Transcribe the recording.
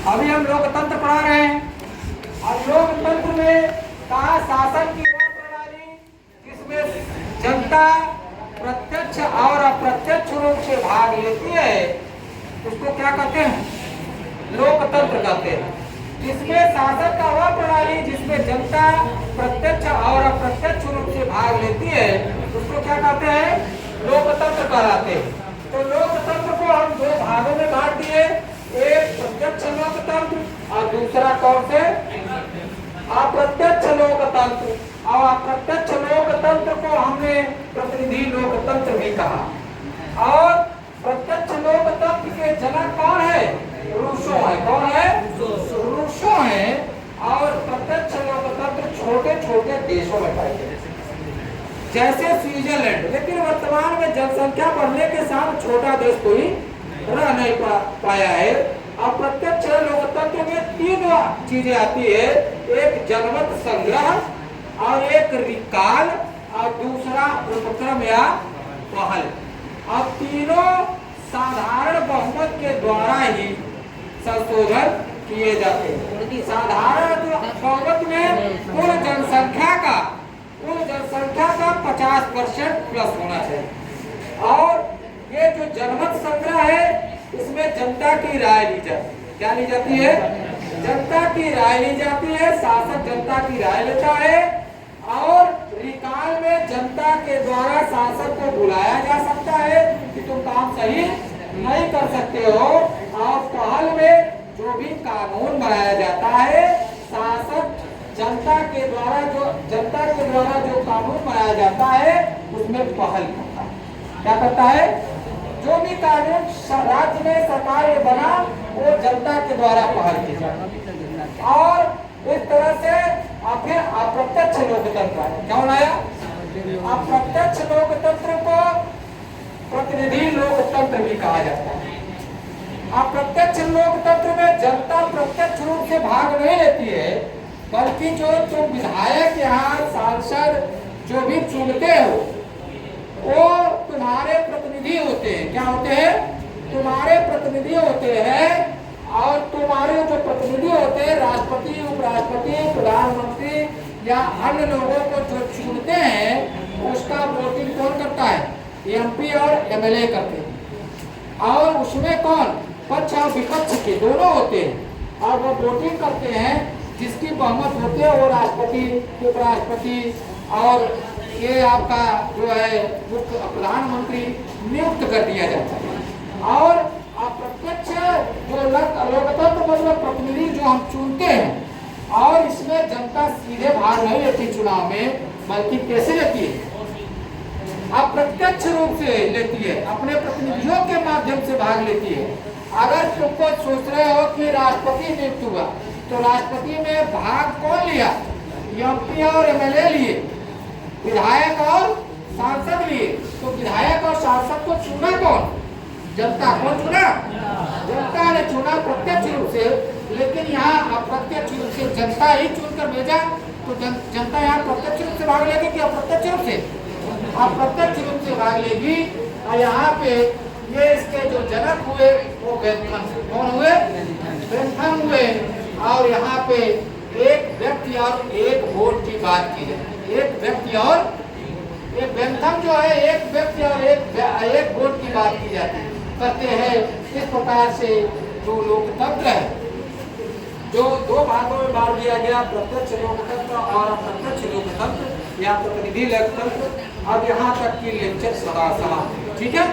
अभी हम लोकतंत्र पढ़ा रहे हैं और लोकतंत्र में कहा शासन की वह प्रणाली जिसमें जनता प्रत्यक्ष और अप्रत्यक्ष रूप से भाग लेती है, उसको क्या कहते हैं? लोकतंत्र कहते हैं। जिसमें शासन का वह प्रणाली जिसमें जनता प्रत्यक्ष और अप्रत्यक्ष रूप से भाग लेती है, उसको क्या कहते हैं? लोकतंत्र कहलाते हैं। तो लोकतंत्र को हम दो भागों में बांट दिए, एक प्रत्यक्ष लोकतंत्र और दूसरा कौन से? अप्रत्यक्ष लोकतंत्र। और अप्रत्यक्ष लोकतंत्र को हमने प्रतिनिधि लोकतंत्र भी कहा। और प्रत्यक्ष लोकतंत्र के जनक कौन है? रूसो है। कौन है? रूसो है। और प्रत्यक्ष लोकतंत्र छोटे छोटे देशों में पाए गए जैसे स्विट्जरलैंड, लेकिन वर्तमान में जनसंख्या बढ़ने के साथ छोटा देश कोई रह नहीं पाया है। अब प्रत्यक्ष लोकतंत्र में तीन चीजें आती है, एक जनमत संग्रह और एक रिकॉल और दूसरा उपक्रम या पहल। अब तीनों साधारण बहुमत के द्वारा ही संशोधन किए जाते हैं। साधारण बहुमत में कुल जनसंख्या का 50% प्लस होना चाहिए। और ये जो जनमत संग्रह है, इसमें जनता की राय ली जाती है। क्या ली जाती है? जनता की राय ली जाती है। शासक जनता की राय लेता है। और रिकॉल में जनता के द्वारा शासक को बुलाया जा सकता है कि तुम काम सही नहीं कर सकते हो। और पहल में जो भी कानून बनाया जाता है, शासक जनता के द्वारा जो कानून बनाया जाता है उसमें पहल करता है। क्या करता है? जो भी कानून राज्य में सरकार में बना वो जनता के द्वारा पहल की जाती। और इस तरह से फिर अप्रत्यक्ष लोकतंत्र आया। कौन आया? अप्रत्यक्ष लोकतंत्र को प्रतिनिधि लोकतंत्र भी कहा जाता है। अप्रत्यक्ष लोकतंत्र में जनता प्रत्यक्ष रूप से भाग नहीं लेती है, बल्कि जो तुम विधायक यहाँ सांसद जो भी चुनते हो वो तुम्हारे प्रतिनिधि होते हैं। क्या होते हैं? तुम्हारे प्रतिनिधि होते हैं। और तुम्हारे जो प्रतिनिधि होते हैं, राष्ट्रपति, उपराष्ट्रपति, प्रधानमंत्री या अन्य लोगों को जो चुनते हैं, उसका वोटिंग कौन करता है? एमपी और एमएलए करते हैं। और उसमें कौन? पक्ष और विपक्ष के दोनों होते हैं। और वो वोटिंग करते हैं, जिसकी बहुमत होती है वो राष्ट्रपति, उपराष्ट्रपति और ये आपका जो है प्रधानमंत्री नियुक्त कर दिया जाता है। और अप्रत्यक्ष जो लोकतंत्र मतलब प्रतिनिधि जो हम चुनते हैं, और इसमें जनता सीधे भाग नहीं लेती चुनाव में, बल्कि कैसे लेती है? अप्रत्यक्ष रूप से लेती है, अपने प्रतिनिधियों के माध्यम से भाग लेती है। अगर तुमको सोच रहे हो कि राष्ट्रपति नियुक्त हुआ, तो राष्ट्रपति में भाग कौन लिया? एमपी और एमएलए लिए, विधायक और सांसद लिए। तो विधायक और सांसद को चुना कौन? जनता। कौन चुना? जनता ने चुना प्रत्यक्ष रूप से। लेकिन यहाँ अप्रत्यक्ष रूप से जनता ही चुनकर भेजा, तो जनता यहाँ प्रत्यक्ष रूप से भाग लेगी कि अप्रत्यक्ष रूप से? अप्रत्यक्ष रूप से भाग लेगी। और यहाँ पे ये इसके जो जनक हुए वो बेंथम। कौन हुए? बेंथम हुए। और यहाँ पे एक व्यक्ति और एक वोट की बात की जाए। एक व्यक्ति और एक बेंथम जो है, एक व्यक्ति और एक वोट की बात की जाती है। करते हैं इस प्रकार से जो लोकतंत्र है, जो दो भागों में बांट दिया गया, प्रत्यक्ष लोकतंत्र और अप्रत्यक्ष लोकतंत्र या प्रतिनिधि लोकतंत्र। अब यहाँ तक की लेक्चर समाप्त। ठीक है।